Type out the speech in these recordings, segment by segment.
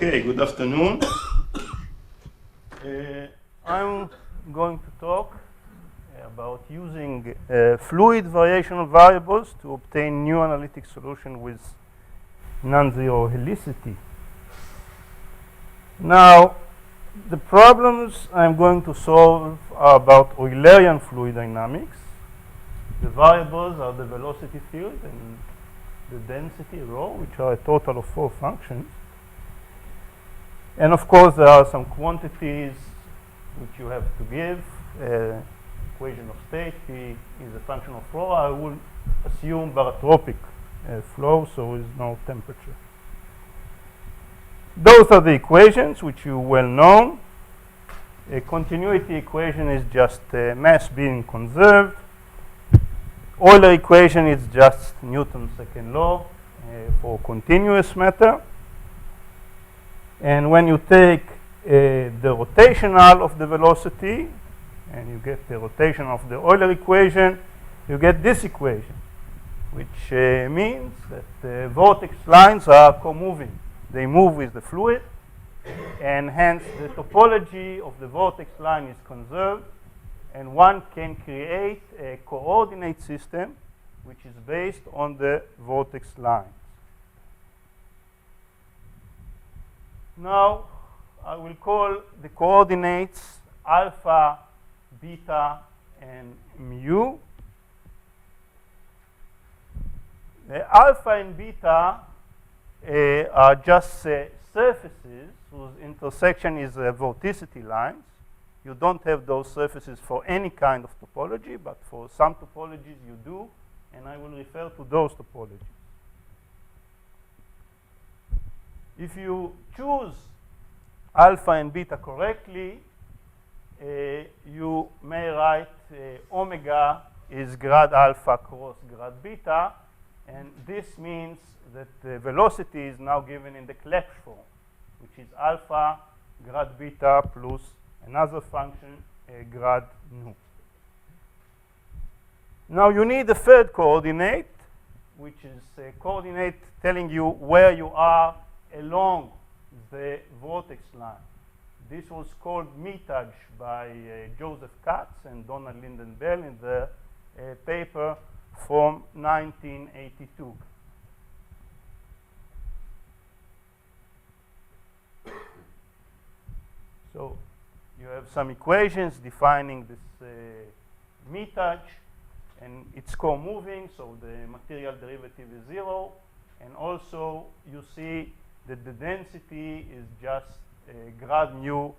Okay, good afternoon. I'm going to talk about using fluid variational variables to obtain new analytic solution with non-zero helicity. Now, the problems I'm going to solve are about Eulerian fluid dynamics. The variables are the velocity field and the density rho, which are a total of 4 functions. And of course, there are some quantities which you have to give. Equation of state, P is a function of rho. I will assume barotropic flow, so there is no temperature. Those are the equations which you well know. A continuity equation is just mass being conserved. Euler equation is just Newton's second law for continuous matter. And when you take the rotational of the velocity and you get the rotation of the Euler equation, you get this equation, which means that the vortex lines are co-moving. They move with the fluid, and hence the topology of the vortex line is conserved, and one can create a coordinate system which is based on the vortex lines. Now, I will call the coordinates alpha, beta, and mu. Alpha and beta are just surfaces whose intersection is vorticity lines. You don't have those surfaces for any kind of topology, but for some topologies you do, and I will refer to those topologies. If you choose alpha and beta correctly, you may write omega is grad alpha cross grad beta, and this means that the velocity is now given in the Clebsch form, which is alpha grad beta plus another function grad nu. Now you need a third coordinate, which is a coordinate telling you where you are along the vortex line. This was called metage by Joseph Katz and Donald Lynden Bell in the paper from 1982. So you have some equations defining this metage, and it's co-moving, so the material derivative is 0. And also you see that the density is just grad mu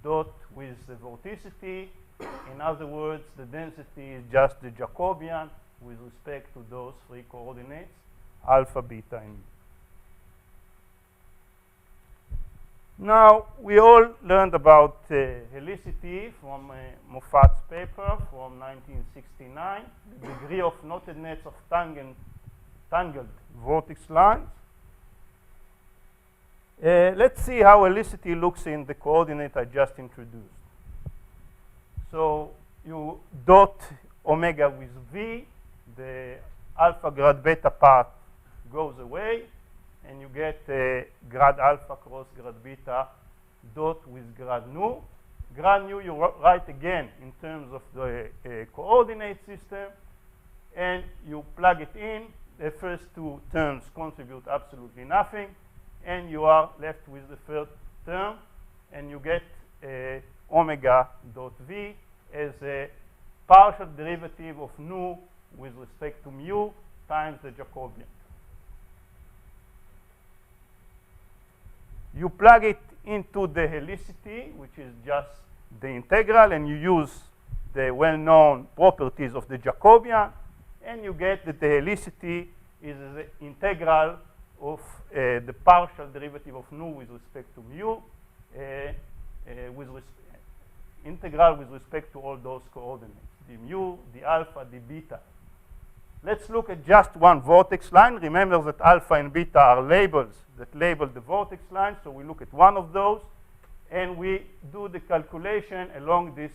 dot with the vorticity. In other words, the density is just the Jacobian with respect to those 3 coordinates, alpha, beta, and mu. Now, we all learned about helicity from Moffat's paper from 1969, the degree of knottedness of tangled vortex lines. Let's see how helicity looks in the coordinate I just introduced. So you dot omega with V, the alpha grad beta part goes away, and you get grad alpha cross grad beta dot with grad nu. Grad nu you write again in terms of the coordinate system, and you plug it in. The first 2 terms contribute absolutely nothing, and you are left with the third term, and you get omega dot v as a partial derivative of nu with respect to mu times the Jacobian. You plug it into the helicity, which is just the integral, and you use the well-known properties of the Jacobian, and you get that the helicity is the integral of the partial derivative of nu with respect to mu, integral with respect to all those coordinates, the mu, the alpha, the beta. Let's look at just one vortex line. Remember that alpha and beta are labels that label the vortex line, so we look at one of those, and we do the calculation along this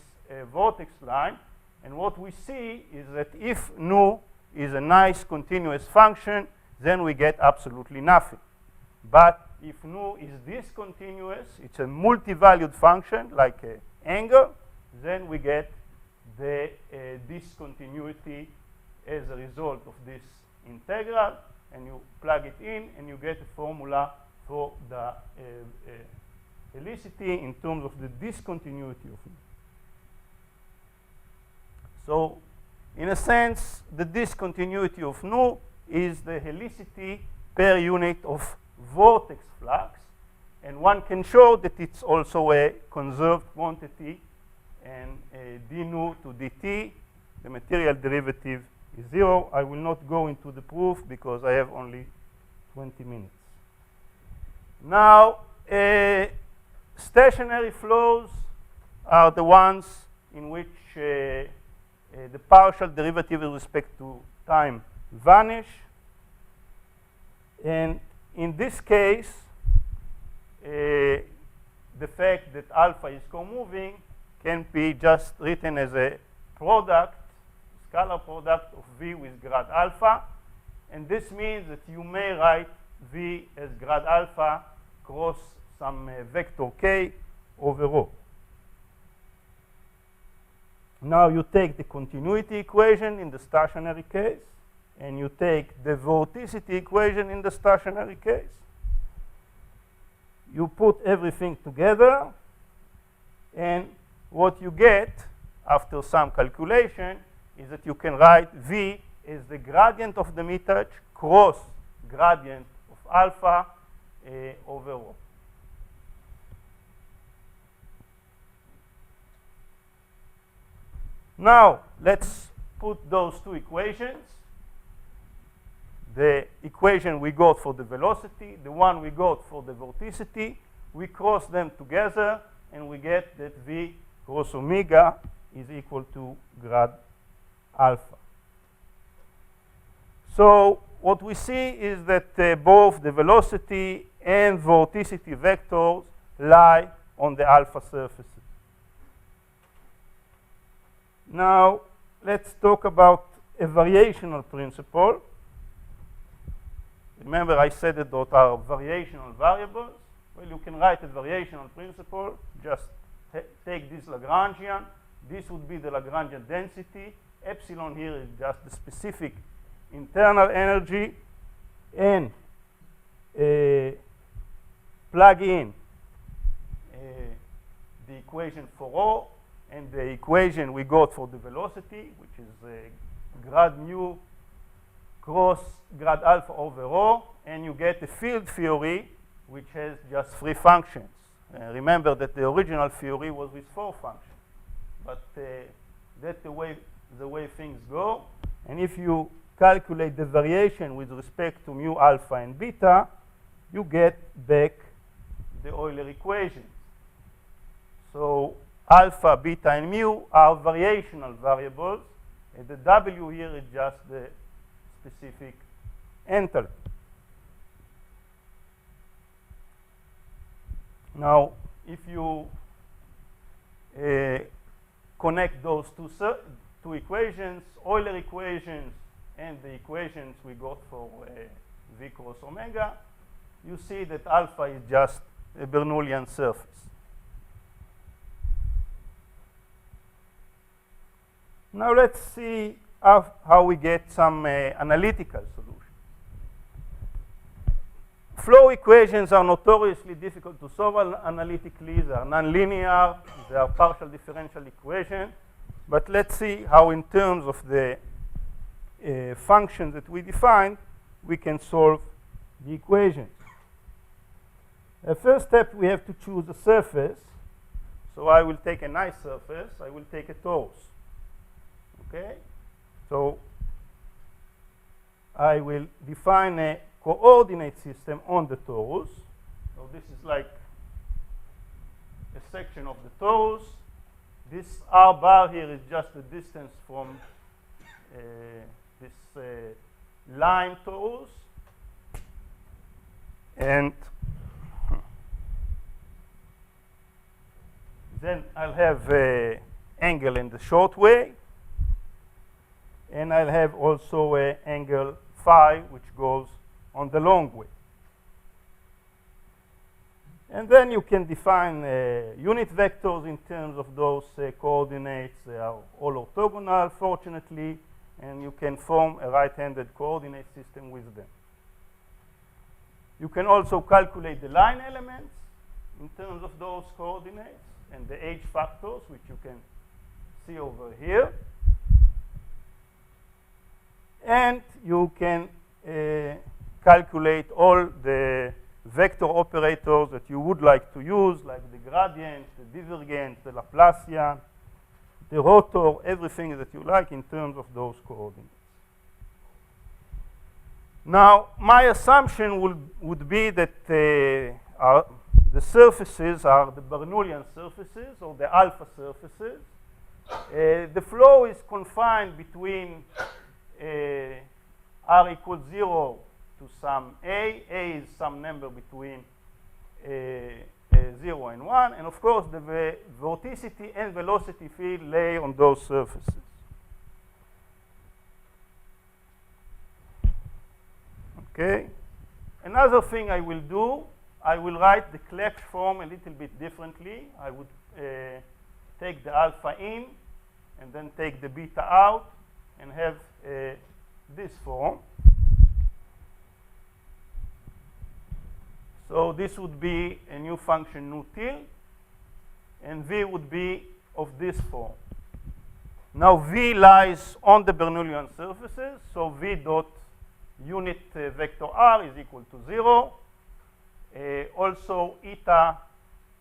vortex line. And what we see is that if nu is a nice continuous function, then we get absolutely nothing. But if nu is discontinuous, it's a multi-valued function like an angle, then we get the discontinuity as a result of this integral, and you plug it in, and you get a formula for the helicity in terms of the discontinuity of nu. So, in a sense, the discontinuity of nu is the helicity per unit of vortex flux, and one can show that it's also a conserved quantity, and d nu to dt, the material derivative is 0. I will not go into the proof because I have only 20 minutes. Now, stationary flows are the ones in which the partial derivative with respect to time vanish. And in this case, the fact that alpha is co-moving can be just written as a product, scalar product of V with grad alpha. And this means that you may write V as grad alpha cross some vector K over rho. Now you take the continuity equation in the stationary case, and you take the vorticity equation in the stationary case. You put everything together, and what you get after some calculation is that you can write V as the gradient of the meterage cross gradient of alpha over rho. Now, let's put those two equations. The equation we got for the velocity, the one we got for the vorticity, we cross them together, and we get that V cross omega is equal to grad alpha. So what we see is that both the velocity and vorticity vectors lie on the alpha surfaces. Now, let's talk about a variational principle. Remember, I said that those are variational variables. Well, you can write a variational principle. Just take this Lagrangian. This would be the Lagrangian density. Epsilon here is just the specific internal energy. And plug in the equation for rho and the equation we got for the velocity, which is grad mu cross grad alpha over rho, and you get a field theory which has just 3 functions. Remember that the original theory was with 4 functions, but that's the way things go. And if you calculate the variation with respect to mu alpha and beta, you get back the Euler equation. So alpha, beta, and mu are variational variables, and the W here is just the specific enthalpy. Now, if you connect those two equations, Euler equations and the equations we got for V cross omega, you see that alpha is just a Bernoullian surface. Now let's see how we get some analytical solution. Flow equations are notoriously difficult to solve analytically. They are nonlinear. They are partial differential equations. But let's see how, in terms of the functions that we defined, we can solve the equations. The first step, we have to choose a surface. So I will take a nice surface. I will take a torus. Okay? So I will define a coordinate system on the torus. So this is like a section of the torus. This R bar here is just the distance from this line torus. And then I'll have an angle in the short way. And I'll have also an angle phi, which goes on the long way. And then you can define unit vectors in terms of those coordinates. They are all orthogonal, fortunately, and you can form a right-handed coordinate system with them. You can also calculate the line elements in terms of those coordinates and the h factors, which you can see over here. And you can calculate all the vector operators that you would like to use, like the gradient, the divergent, the Laplacian, the rotor, everything that you like in terms of those coordinates. Now, my assumption would be that the surfaces are the Bernoullian surfaces or the alpha surfaces. The flow is confined between r equals 0 to some a. A is some number between 0 and 1. And of course, the vorticity and velocity field lay on those surfaces. Okay. Another thing I will do, I will write the Clebsch form a little bit differently. I would take the alpha in and then take the beta out and have this form. So this would be a new function nu tilde, and v would be of this form. Now v lies on the Bernoullian surfaces, so v dot unit vector r is equal to 0. Also eta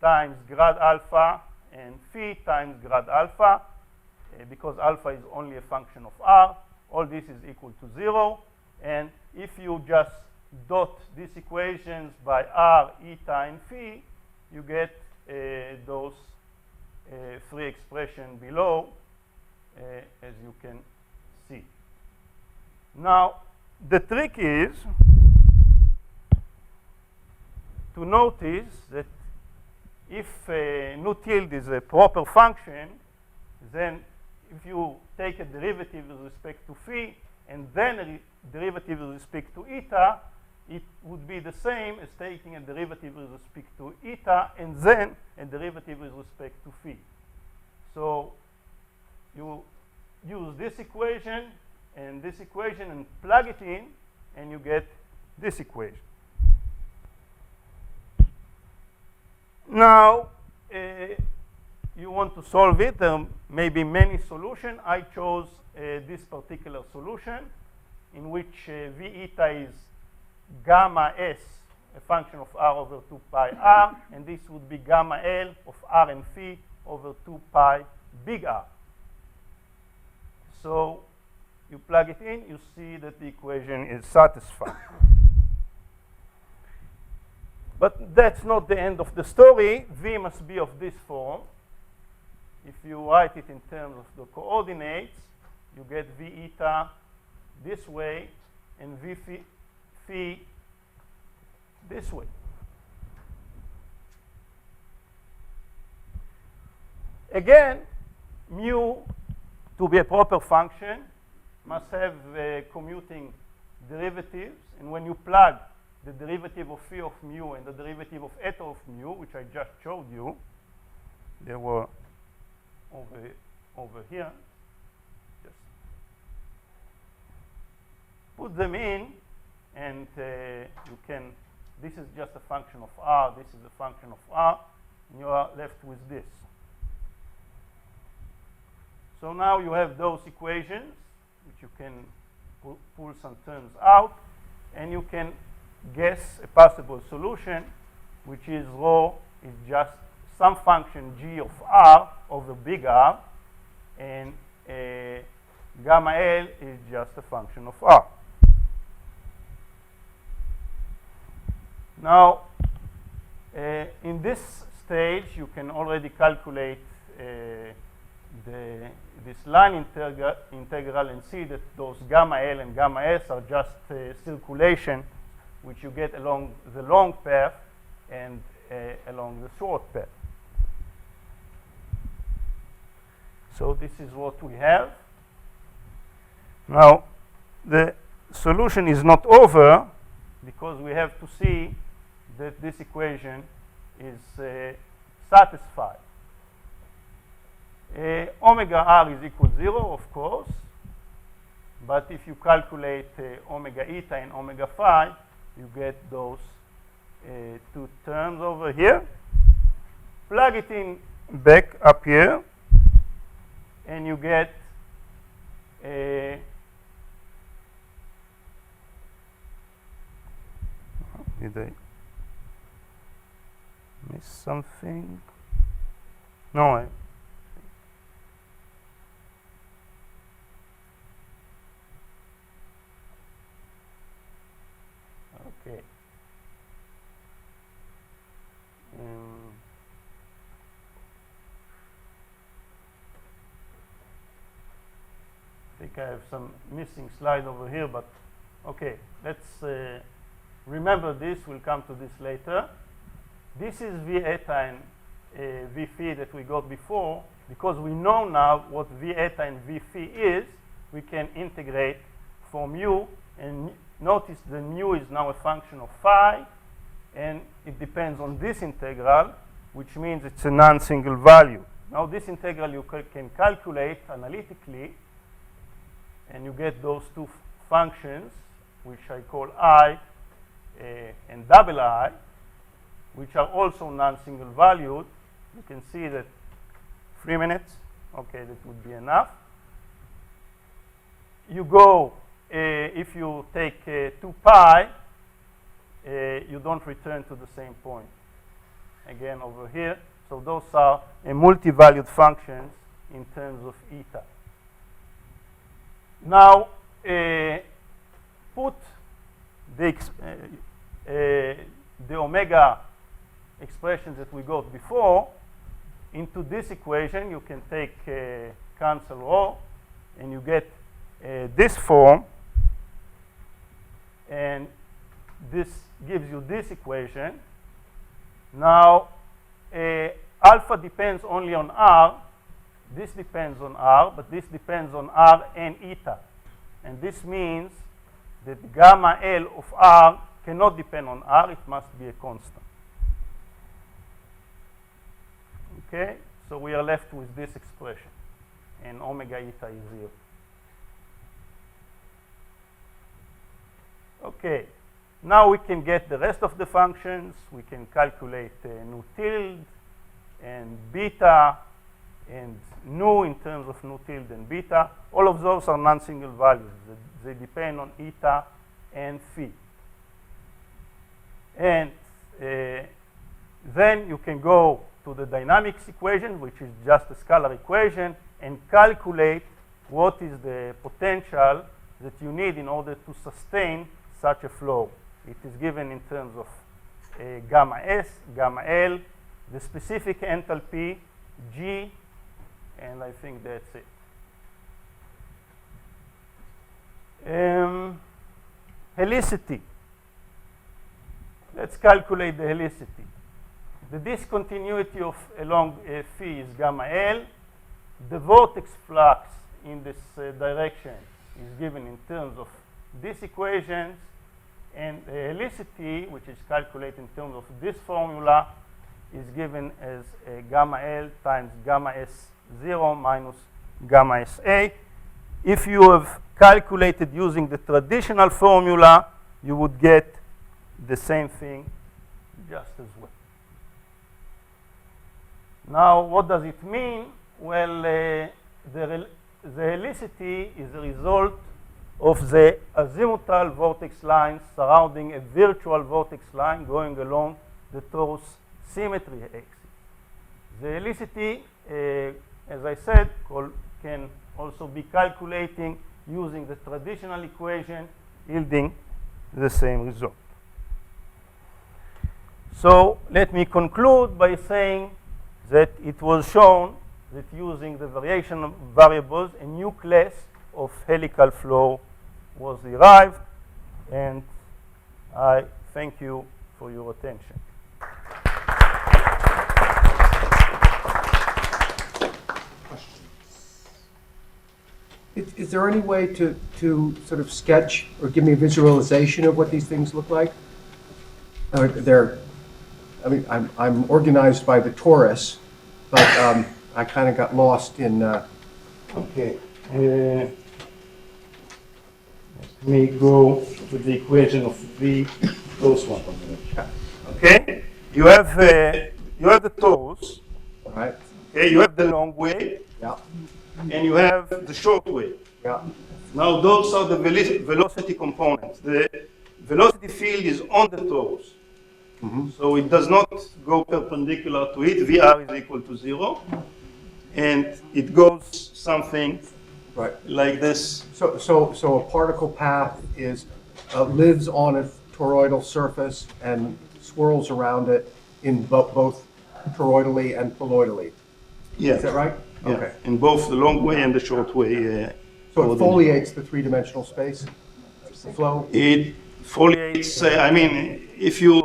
times grad alpha and phi times grad alpha, because alpha is only a function of r. All this is equal to 0. And if you just dot these equations by r, eta, and phi, you get those three expressions below, as you can see. Now, the trick is to notice that if nu tilde is a proper function, then if you take a derivative with respect to phi and then a derivative with respect to eta, it would be the same as taking a derivative with respect to eta and then a derivative with respect to phi. So you use this equation and plug it in, and you get this equation. Now, you want to solve it. There may be many solutions. I chose this particular solution, in which v eta is gamma s, a function of r over 2 pi r, and this would be gamma l of r and phi over 2 pi big R. So you plug it in, you see that the equation is satisfied. But that's not the end of the story. V must be of this form. If you write it in terms of the coordinates, you get v eta this way and v phi this way. Again, mu, to be a proper function, must have commuting derivatives. And when you plug the derivative of phi of mu and the derivative of eta of mu, which I just showed you, they were over here. Just put them in, and you can, this is just a function of r, this is a function of r, and you are left with this. So now you have those equations, which you can pull some terms out, and you can guess a possible solution, which is rho is just some function g of r over big R, and gamma L is just a function of r. Now, in this stage, you can already calculate this line integral and see that those gamma L and gamma S are just circulation, which you get along the long path and along the short path. So this is what we have. Now, the solution is not over, because we have to see that this equation is satisfied. Omega r is equal to 0, of course, but if you calculate omega eta and omega phi, you get those two terms over here. Plug it in back up here, and you get did I miss something? No, okay. I think I have some missing slide over here, but okay, let's remember this. We'll come to this later. This is V eta and V phi that we got before. Because we know now what V eta and V phi is, we can integrate for mu, and notice the mu is now a function of phi, and it depends on this integral, which means it's a non-single value. Now this integral you can calculate analytically, and you get those two functions, which I call I and double I, which are also non-single valued. You can see that 3 minutes, okay, that would be enough. You go, if you take 2 pi, you don't return to the same point. Again, over here. So those are multi-valued functions in terms of eta. Now, put the omega expressions that we got before into this equation. You can take cancel rho, and you get this form, and this gives you this equation. Now, alpha depends only on r. This depends on r, but this depends on r and eta. And this means that gamma L of r cannot depend on r. It must be a constant. Okay? So we are left with this expression. And omega eta is 0. Okay. Now we can get the rest of the functions. We can calculate nu tilde and beta and nu in terms of nu tilde and beta. All of those are non-single values. They depend on eta and phi. And then you can go to the dynamics equation, which is just a scalar equation, and calculate what is the potential that you need in order to sustain such a flow. It is given in terms of gamma S, gamma L, the specific enthalpy, G, and I think that's it. Helicity. Let's calculate the helicity. The discontinuity of along phi is gamma L. The vortex flux in this direction is given in terms of these equations, and the helicity, which is calculated in terms of this formula, is given as gamma L times gamma S0 minus gamma SA. If you have calculated using the traditional formula, you would get the same thing just as well. Now, what does it mean? Well, the helicity is a result of the azimuthal vortex lines surrounding a virtual vortex line going along the torus symmetry axis. The helicity, as I said, can also be calculating using the traditional equation, yielding the same result. So let me conclude by saying that it was shown that using the variation variables, a new class of helical flow was derived, and I thank you for your attention. Is there any way to sort of sketch or give me a visualization of what these things look like? Or they're I mean, I'm organized by the torus, but I kind of got lost in, Okay. Let me go to the equation of V, those one. Okay. You have the torus. right? Okay. You have the long way, Yeah, and you have the short way. yeah, Now those are the velocity components. The velocity field is on the torus. So it does not go perpendicular to it. VR is equal to 0. And it goes something right. like this. So a particle path is, lives on a toroidal surface and swirls around it in both toroidally and poloidally. Yeah. Is that right? Yeah. Okay. In both the long way and the short way. So it foliates the three-dimensional space flow? It foliates, I mean, if you,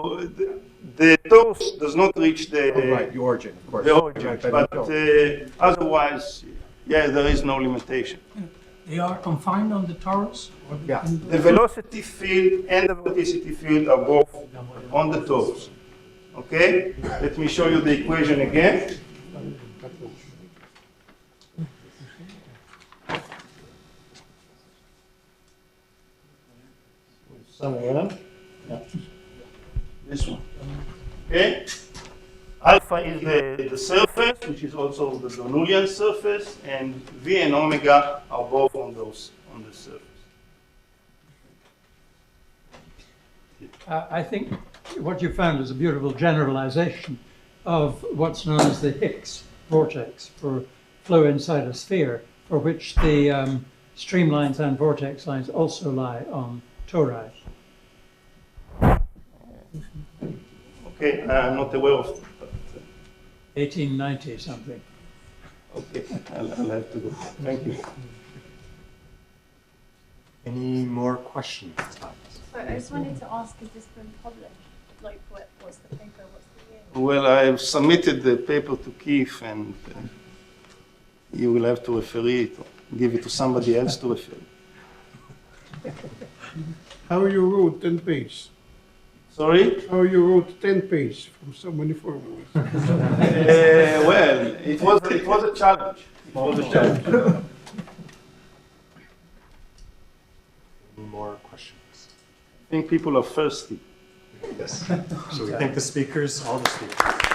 the torus does not reach the, Right, the origin, of course. the origin, Right, but no. otherwise, yeah, there is no limitation. They are confined on the torus? Or Yeah. The velocity field and the vorticity field are both on the torus. Okay? Let me show you the equation again. Somewhere. Yeah. This one. Okay? Alpha is the surface, which is also the Bernoullian surface, and V and omega are both on the surface. I think what you found is a beautiful generalization of what's known as the Higgs vortex for flow inside a sphere, for which the streamlines and vortex lines also lie on tori. Okay, I'm not aware of it, but 1890 something. okay, I'll have to go. Thank you. Any more questions? I just wanted to ask, has this been published? Like, what's the paper, what's the year? Well, I have submitted the paper to Keith, and you will have to refer it, or give it to somebody else to refer it. How you wrote 10 pages? Sorry? How you wrote 10 pages from so many formulas? Well, it was a challenge. It was a challenge. Any more questions? I think people are thirsty. Yes. So we thank the speakers, all the speakers.